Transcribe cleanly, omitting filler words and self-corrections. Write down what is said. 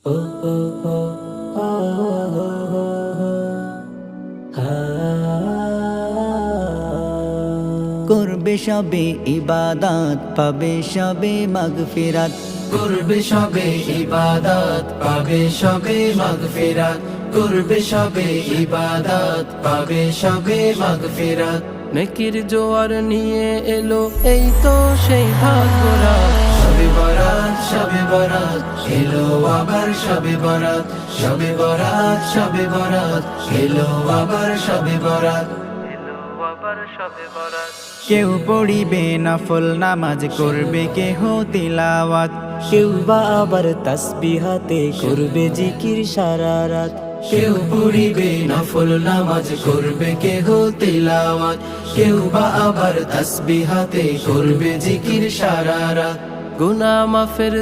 ও ও ও ও করবে সবে ইবাদত পাবে সবে মাগফিরাত করবে সবে ইবাদত পাবে সবে মাগফিরাত করবে সবে ইবাদত পাবে সবে মাগফিরাত নেকির জোয়ার নিয়ে এলো এই তো সেই ভাগ্যরাত সবে বরাত সবে বরাত এলো আবার সবে বরাত সবে বরাত সবে বরাত এলো আবার সবে বরাত কেউ পড়িবে নফল নামাজ করবে কেহ তিলাওয়াত কেউ বা আবার তাসবিহাতে করবে জিকির সারা রাত কেউ পড়িবে নফল নামাজ করবে কেহ তিলাওয়াত কেউ বা আবার তাসবিহাতে করবে জিকির সারা রাত গুনাহ মাফের